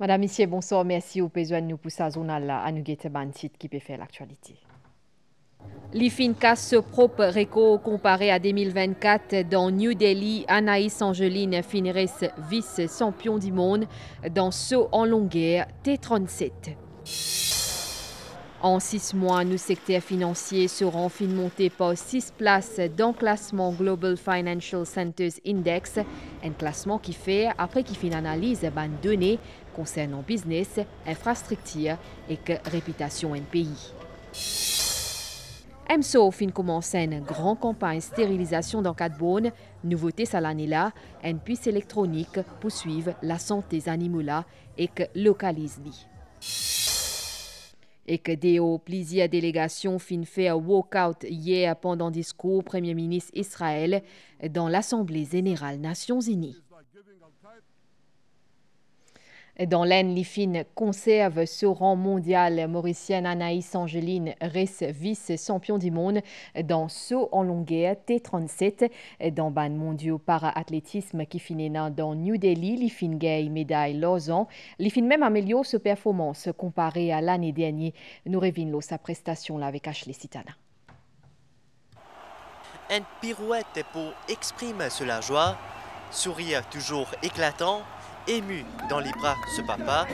Madame, Monsieur, bonsoir. Merci au besoin de nous pour sa zone à nous guetter ban titre qui peut faire l'actualité. L'IFIN casse ce propre record comparé à 2024 dans New Delhi. Anaïs Angeline finirait vice-champion du monde dans saut en longueur T37. En 6 mois, nos secteurs financiers seront fin montés par 6 places dans le classement Global Financial Centers Index, un classement qui fait après qu'il fait une analyse de données concernant business, infrastructure et réputation en pays. MSO fin commencer une grande campagne stérilisation dans 4 bonnes, nouveauté cette année-là, une puce électronique pour suivre la santé des animaux là et que localise-les. Et que des plusieurs délégations fin fait un walkout hier pendant discours Premier ministre Israël dans l'Assemblée générale Nations Unies. Dans l'Aisne, l'IFIN conserve ce rang mondial. Mauricienne Anaïs Angeline reste vice-champion du monde dans saut en longueur T37. Dans ban mondiaux para-athlétisme qui finit dans New Delhi, l'IFIN gagne médaille Lausanne. L'IFIN même améliore sa performance comparée à l'année dernière. Nous revenons sa prestation là avec Ashley Sitana. Une pirouette pour exprimer la joie, sourire toujours éclatant, ému dans les bras ce papa.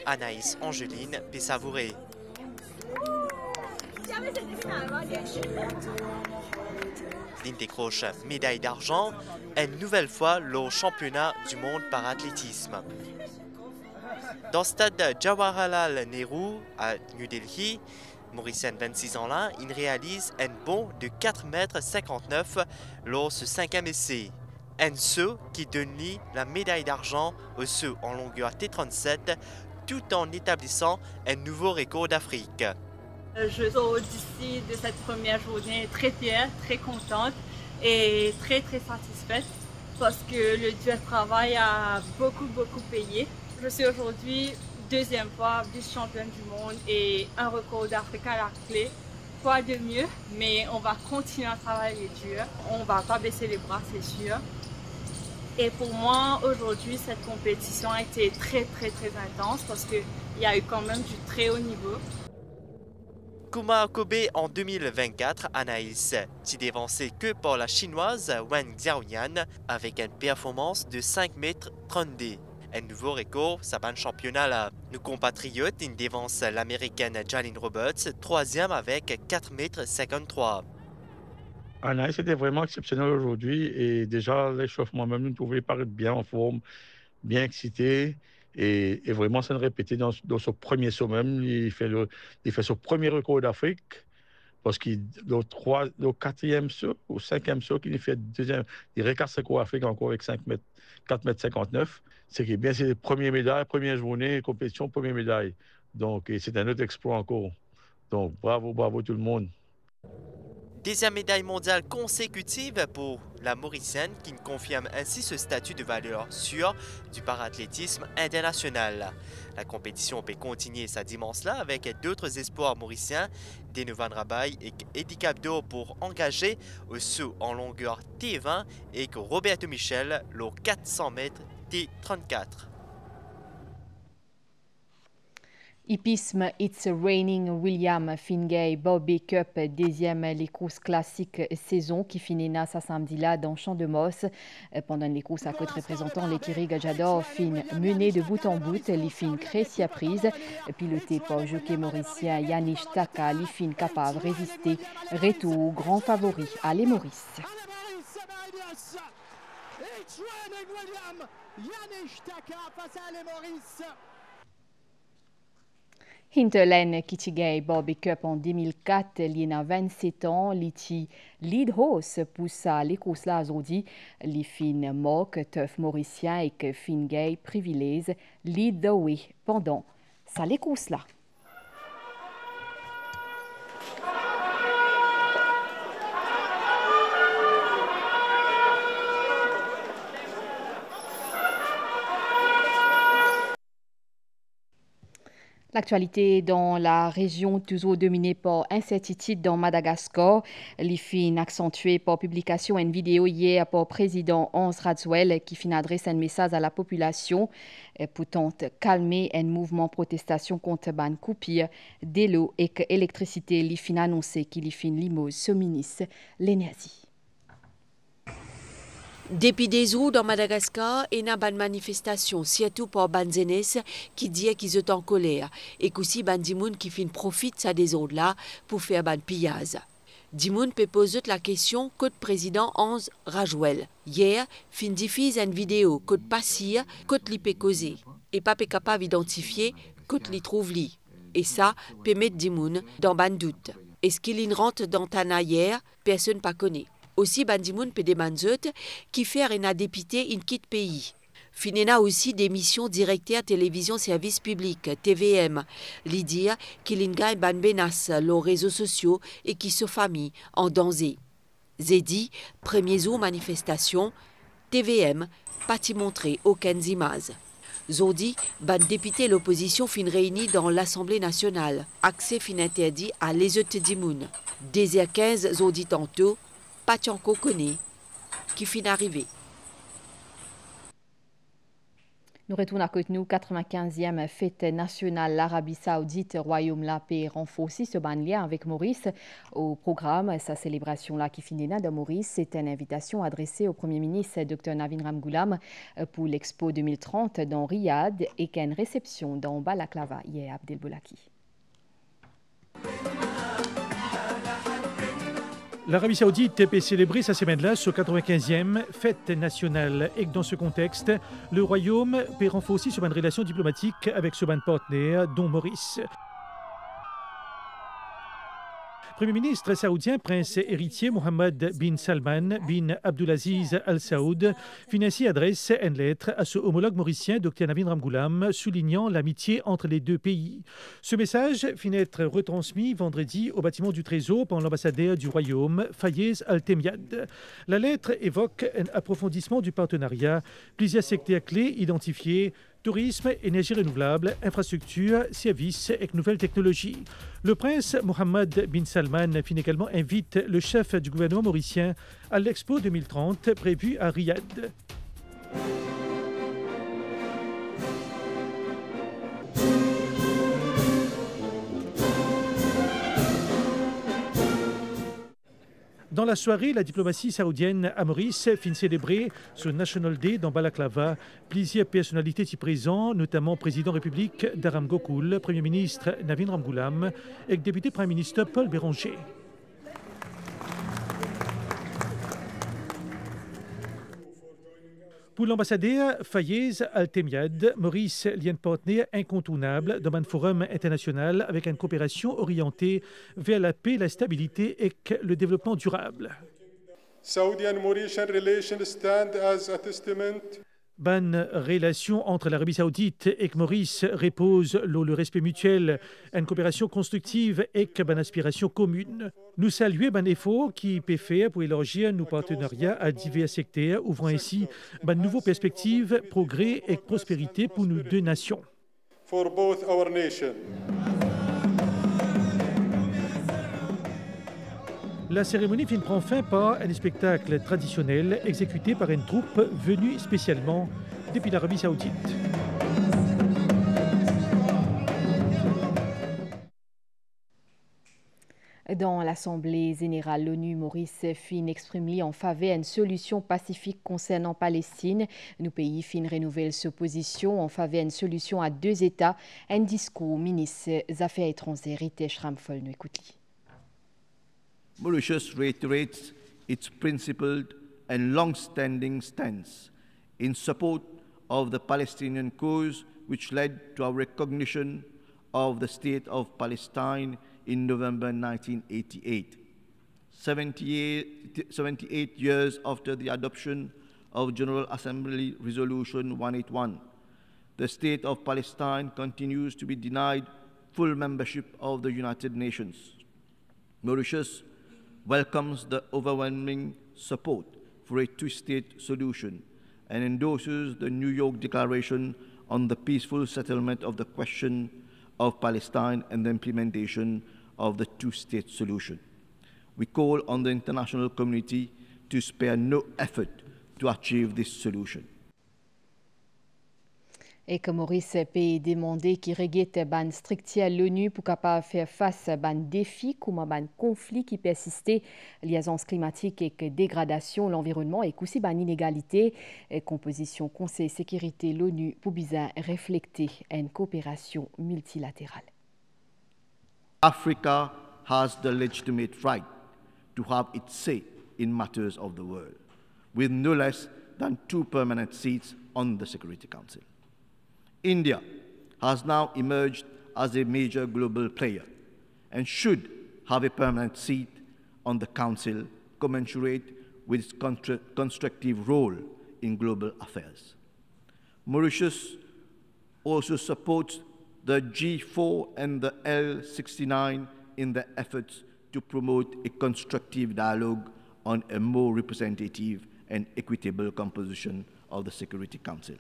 Anaïs Angeline peut savourer. Il décroche médaille d'argent une nouvelle fois le championnat du monde par athlétisme. Dans le stade Jawaharlal Nehru à New Delhi, Mauricienne 26 ans là, il réalise un bond de 4,59 m lors de ce 5e essai. Un saut qui donne lui la médaille d'argent au saut en longueur T37 tout en établissant un nouveau record d'Afrique. Je sors d'ici de cette première journée très fière, très contente et très satisfaite parce que le dur travail a beaucoup payé. Je suis aujourd'hui deuxième fois vice-championne du monde et un record d'Afrique à la clé. Quoi de mieux, mais on va continuer à travailler dur. On va pas baisser les bras, c'est sûr. Et pour moi, aujourd'hui, cette compétition a été très intense parce qu'il y a eu quand même du très haut niveau. Kuma Kobe en 2024, Anaïs s'est dévancée que par la chinoise Wen Xiaoyan avec une performance de 5,32 m. Un nouveau record, sa ban championnat là. Nos compatriotes, ils dévancent l'américaine Jalyn Roberts, troisième avec 4,53 m. Anaïs était vraiment exceptionnel aujourd'hui et déjà l'échauffement même nous trouvait paraître bien en forme, bien excité et vraiment ça ne répétait dans son premier saut même. Il fait son premier record d'Afrique parce qu'il le quatrième saut ou cinquième saut qu'il fait deuxième, il récasse le record d'Afrique encore avec 4,59 m. Ce qui est bien, c'est les premières médailles, première journée, compétition, première médaille. Donc c'est un autre exploit encore. Donc bravo tout le monde. Deuxième médaille mondiale consécutive pour la Mauricienne qui confirme ainsi ce statut de valeur sûre du parathlétisme international. La compétition peut continuer sa dimanche-là avec d'autres espoirs mauriciens, Denovan Rabaille et Eddie Cabdo pour engager au saut en longueur T20 et Roberto Michel le 400 m T34. Hippisme It's Raining William Fingay Bobby Cup, deuxième les courses classiques saison qui finit ce samedi-là dans Champ de Mosse. Pendant les courses à côté représentant l'écurie Gajador fin menée de bout en bout, les fins créent si prise, piloté par jockey mauricien Yanish Taka, les fins capable de résister. Retour grand favori à les Maurice. Hinterland Kichigay Bobby Cup en 2004, il a 27 ans, il lead horse pour ça les courses là aujourd'hui, les fins mock, Tuff mauricien et que Fingay privilège lead the way pendant ça les courses là. L'actualité dans la région toujours dominée par incertitude dans Madagascar. L'IFIN accentué par publication d'une vidéo hier par président Hans Radswell qui fin adresse un message à la population pour tenter calmer un mouvement de protestation contre ban coupure d'eau et que l'électricité. L'IFIN annoncé qu'il l'IFIN limose ce ministre l'énergie. Depuis des jours dans Madagascar, il y a une manifestation, surtout pour les jeunes qui disent qu'ils sont en colère et aussi les gens qui font profit de des autres là pour faire un pillage. Les gens peuvent poser la question que le président Hans Radswell. Hier, fin diffuse une vidéo que le passir, que le peut causer et pas capable d'identifier que le trouve li. Et ça peut mettre les gens dans un doute. Est-ce qu'il rentre dans Tana hier, personne ne connaît. Aussi, Bandimoun peut demander qui fait un député in quitte pays. Finena aussi des missions directeurs télévision service public, TVM. L'idée qu'il y a une menace les réseaux sociaux et qui se famille en danger. Zedi, premier jour manifestation, TVM, pas t'y montrer aucune image. Zodi, ban député l'opposition fin réunie dans l'Assemblée nationale. Accès fin interdit à les Dimoun. Désir 15 Zodi tantôt. Pachanko connaît qui finit arrivé. Nous retournons à côté nous, 95e fête nationale l'Arabie Saoudite, Royaume la paix renforcé ce lien avec Maurice. Au programme, sa célébration là qui finit de Maurice, c'est une invitation adressée au Premier ministre Dr Navin Ramgoolam pour l'Expo 2030 dans Riyad et qu'une réception dans Balaklava hier Abdel Boulaki. L'Arabie Saoudite peut célébrer sa semaine-là sur 95e fête nationale et que dans ce contexte, le Royaume peut renforcer une relation diplomatique avec ce partenaire, dont Maurice. Premier ministre saoudien, prince héritier Mohammed bin Salman bin Abdulaziz Al Saoud, ainsi adresse une lettre à son homologue mauricien Dr Navin Ramgoolam, soulignant l'amitié entre les deux pays. Ce message finit être retransmis vendredi au bâtiment du Trésor par l'ambassadeur du Royaume, Fayez Al Temyad. La lettre évoque un approfondissement du partenariat, plusieurs secteurs clés identifiés: tourisme, énergie renouvelable, infrastructure, services et nouvelles technologies. Le prince Mohammed bin Salman également invite le chef du gouvernement mauricien à l'Expo 2030 prévue à Riyad. Dans la soirée, la diplomatie saoudienne à Maurice fin célébrer ce National Day dans Balaklava. Plusieurs personnalités y présentes, notamment président République d'Aram Gokul, Premier ministre Navin Ramgoolam et député Premier ministre Paul Béranger. Pour l'ambassadeur Fayez Al Temyad, Maurice est un partenaire incontournable dans un forum international avec une coopération orientée vers la paix, la stabilité et le développement durable. Saudi and Mauritian relations stand as a testament. Bonne relation entre l'Arabie Saoudite et Maurice repose le respect mutuel, une coopération constructive et une aspiration commune. Nous saluons un effort qui peut faire pour élargir nos partenariats à divers secteurs, ouvrant ainsi de nouvelles perspectives, progrès et prospérité pour nos deux nations. For both our nations. La cérémonie prend fin par un spectacle traditionnel exécuté par une troupe venue spécialement depuis l'Arabie Saoudite. Dans l'Assemblée générale, l'ONU, Maurice fin exprime en faveur d'une solution pacifique concernant Palestine. Nos pays fin renouvelle sa position en faveur d'une solution à deux États. Un discours ministre des Affaires étrangères, Ritesh Ramphal, nous écoutons. Mauritius reiterates its principled and long-standing stance in support of the Palestinian cause, which led to our recognition of the State of Palestine in November 1988. 78 years after the adoption of General Assembly Resolution 181, the State of Palestine continues to be denied full membership of the United Nations. Mauritius welcomes the overwhelming support for a two-state solution and endorses the New York Declaration on the peaceful settlement of the question of Palestine and the implementation of the two-state solution. We call on the international community to spare no effort to achieve this solution. Et que Maurice peut demander qui reguette ban strictia l'ONU pour capable faire face à ban défi comme ban conflit qui persistait, liaisons climatiques et que dégradation de l'environnement et aussi ban inégalité et composition Conseil de sécurité l'ONU pour bien refléter une coopération multilatérale. Africa has the legitimate right to have its say in matters of the world, with no less than 2 permanent seats on the Security Council. India has now emerged as a major global player and should have a permanent seat on the Council commensurate with its constructive role in global affairs. Mauritius also supports the G4 and the L69 in their efforts to promote a constructive dialogue on a more representative and equitable composition of the Security Council.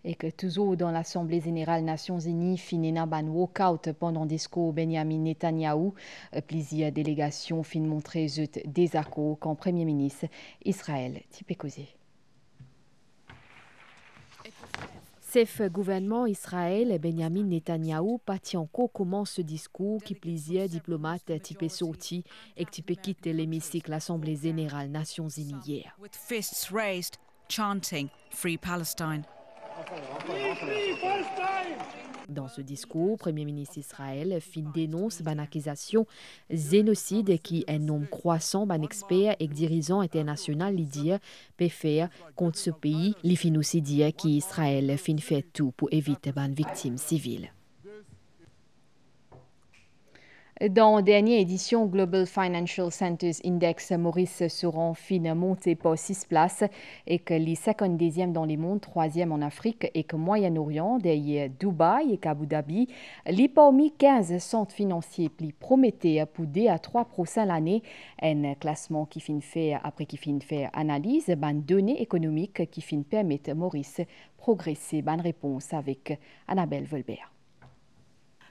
Et que toujours dans l'Assemblée générale des Nations Unies, finina ban walkout pendant discours Benjamin Netanyahu, plusieurs délégations fin montrer des accords quand Premier ministre Israël Tipekosé. Chef gouvernement Israël Benjamin Netanyahu parti encore commence ce discours qui plusieurs diplomates type sorti et type quitte l'hémicycle l'Assemblée générale des Nations Unies hier. With fists raised, chanting Free Palestine. Dans ce discours, Premier ministre Israël fin dénonce une accusation génocide qui est un nombre croissant d'experts et dirigeants internationaux l'idée peut faire contre ce pays. Il fin aussi dire qu'Israël fin fait tout pour éviter une victime civile. Dans la dernière édition Global Financial Centers Index, Maurice sera fin monté pour 6 places et que les 52e dans le monde, 3e en Afrique et que Moyen-Orient, derrière Dubaï et Abu Dhabi, les parmi 15 centres financiers plus promettaient pour 2 à 3% l'année. Un classement qui fin fait après qui fin fait analyse, ban données économiques qui fin permettent Maurice progresser. Ban réponse avec Annabelle Volbert.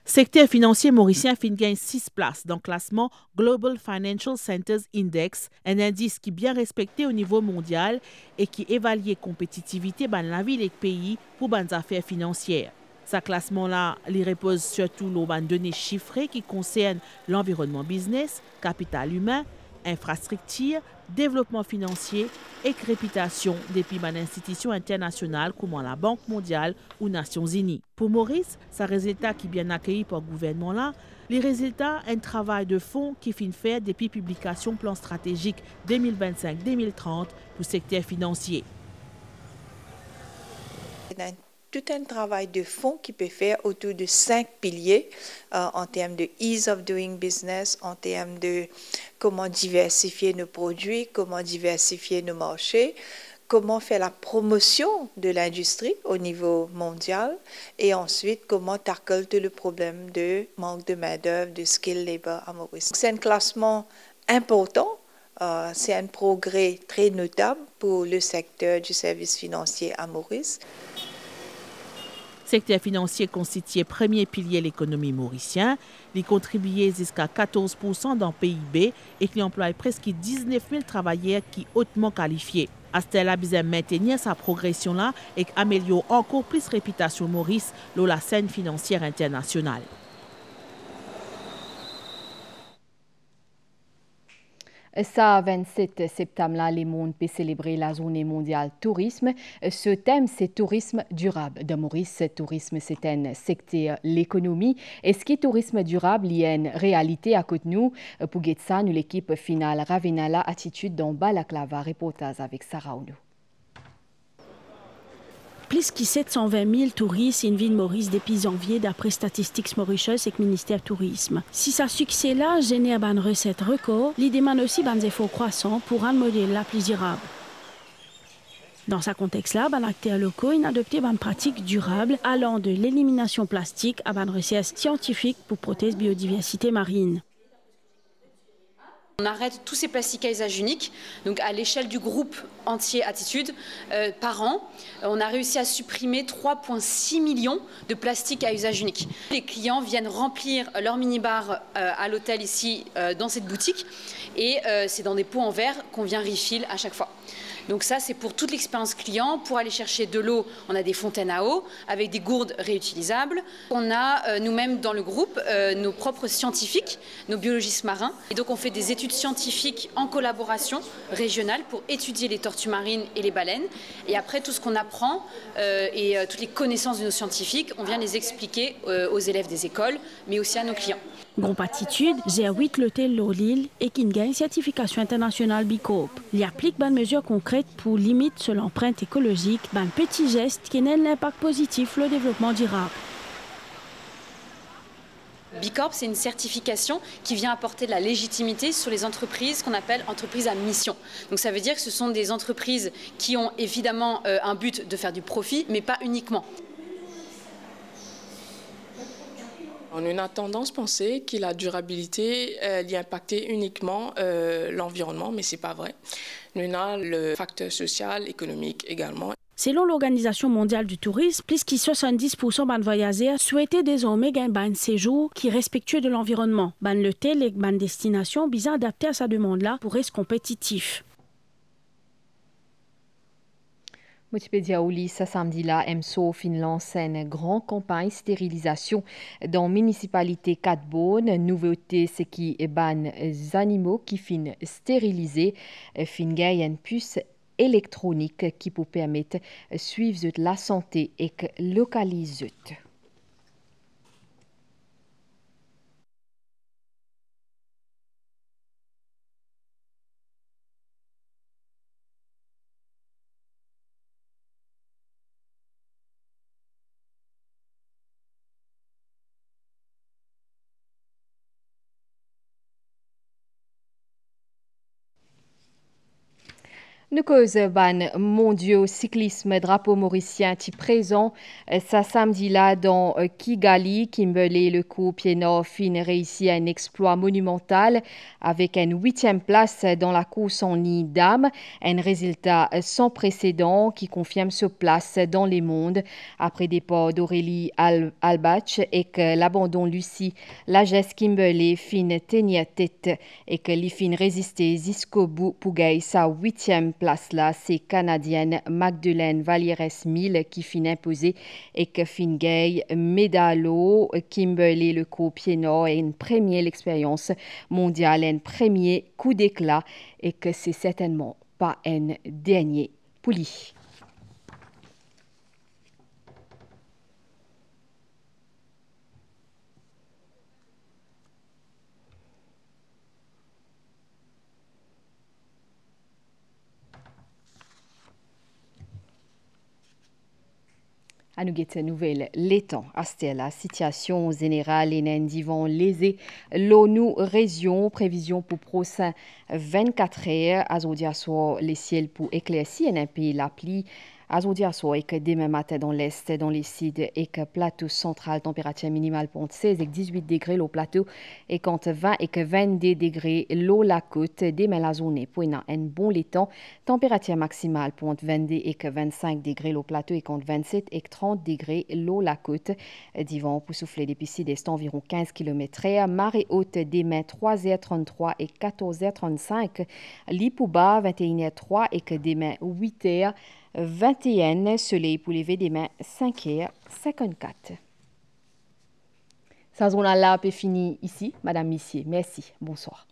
Secteur financier mauricien fin gagne 6 places dans le classement Global Financial Centers Index, un indice qui est bien respecté au niveau mondial et qui évalue la compétitivité dans la ville et le pays pour les affaires financières. Ce classement-là, il repose surtout sur les données chiffrées qui concernent l'environnement business, capital humain, infrastructure, développement financier et réputation depuis une institution internationale comme la Banque mondiale ou Nations Unies. Pour Maurice, ce résultat qui est bien accueilli par le gouvernement là, les résultats un travail de fond qui finit fait depuis publication plan stratégique 2025-2030 pour le secteur financier. Tout un travail de fond qui peut faire autour de 5 piliers en termes de ease of doing business, en termes de comment diversifier nos produits, comment diversifier nos marchés, comment faire la promotion de l'industrie au niveau mondial et ensuite comment tackle tout le problème de manque de main-d'œuvre, de skill labor à Maurice. C'est un classement important. C'est un progrès très notable pour le secteur du service financier à Maurice. Le secteur financier constitue le premier pilier de l'économie mauricienne. Il contribue jusqu'à 14% dans le PIB et qui emploie presque 19 000 travailleurs qui sont hautement qualifiés. Astel a besoin de maintenir sa progression-là et améliorer encore plus la réputation Maurice dans la scène financière internationale. Ça, 27 septembre, là, le monde peut célébrer la journée mondiale tourisme. Ce thème, c'est tourisme durable. De Maurice, tourisme, c'est un secteur l'économie. Est-ce que tourisme durable, il y a une réalité à côté de nous? Pour ça, nous, l'équipe finale Ravenala Attitude dans Balaklava, reportage avec Sarah Ounou. Plus que 720 000 touristes in ville Maurice depuis janvier d'après Statistics Mauritius et le ministère du Tourisme. Si ce succès-là génère une recette record, il demande aussi des efforts croissants pour rendre le modèle la plus durable. Dans ce contexte-là, les acteurs locaux ont adopté une pratique durable allant de l'élimination plastique à une recherche scientifique pour protéger la biodiversité marine. On arrête tous ces plastiques à usage unique, donc à l'échelle du groupe entier Attitude, par an, on a réussi à supprimer 3,6 millions de plastiques à usage unique. Les clients viennent remplir leur minibar à l'hôtel ici, dans cette boutique, et c'est dans des pots en verre qu'on vient refill à chaque fois. Donc ça, c'est pour toute l'expérience client. Pour aller chercher de l'eau, on a des fontaines à eau avec des gourdes réutilisables. On a nous-mêmes dans le groupe nos propres scientifiques, nos biologistes marins. Et donc on fait des études scientifiques en collaboration régionale pour étudier les tortues marines et les baleines. Et après, tout ce qu'on apprend et toutes les connaissances de nos scientifiques, on vient les expliquer aux élèves des écoles, mais aussi à nos clients. Groupe Attitude gère 8 l'hôtel Lille et qui gagne certification internationale Bicorp. Il applique des mesures concrètes pour limiter l'empreinte écologique, des petits gestes qui n'ont l'impact positif le développement durable. Bicorp, c'est une certification qui vient apporter de la légitimité sur les entreprises qu'on appelle entreprises à mission. Donc ça veut dire que ce sont des entreprises qui ont évidemment un but de faire du profit, mais pas uniquement. On a tendance à penser que la durabilité y impactait uniquement l'environnement, mais ce n'est pas vrai. On a le facteur social, économique également. Selon l'Organisation mondiale du tourisme, plus de 70% des voyageurs souhaitaient désormais gagner un séjour qui est respectueux de l'environnement. L'hôtel et les destinations bien adaptées à sa demande-là pour rester compétitifs. Multimédia Ouli, ce samedi-là, MSO lance une grande campagne stérilisation dans la municipalité Catbone. Nouveauté, c'est qui ban les animaux qui fin stérilisés, fin gagne une puce électronique qui peut permettre de suivre la santé et localiser. Nous cause ban mondiaux cyclisme drapeau mauricien qui présent ce samedi-là dans Kigali, Kimberley, le coup pied nord fin réussi à un exploit monumental avec une 8e place dans la course en ligne dames, un résultat sans précédent qui confirme sa place dans les mondes après départ d'Aurélie Albach et que l'abandon Lucie Lagesse Kimberley fin tenir tête et que les fin résister jusqu'au bout pour gagner sa 8e place là, c'est Canadienne Magdeleine Valieres-Mille qui fin imposée et que fin gagne médalo Kimberley le coup pied nord et une première expérience mondiale, un premier coup d'éclat et que c'est certainement pas un dernier pour lui. À nous guetter nouvelle l'étang à la situation générale et n'indivant lésé l'ONU région prévision pour prochain 24 heures à soir les ciels pour éclaircir un pays l'appli à soir et que demain matin dans l'est dans les sides et que plateau central température minimale pour 16 et 18 degrés le plateau et quand 20 et que 22 degrés l'eau la côte demain la zone pour un bon l'étang température maximale pour 22 et que 25 degrés le plateau et quand 27 et 30 degrés l'eau la côte divan pour souffler des piscines est environ 15 km/h marée haute demain 3h33 et 14h35 l'Ipouba 21h03 et que demain 8h 21 soleil pour lever demain 5h54. Sa zone là est fini ici, Madame Missier. Merci. Bonsoir.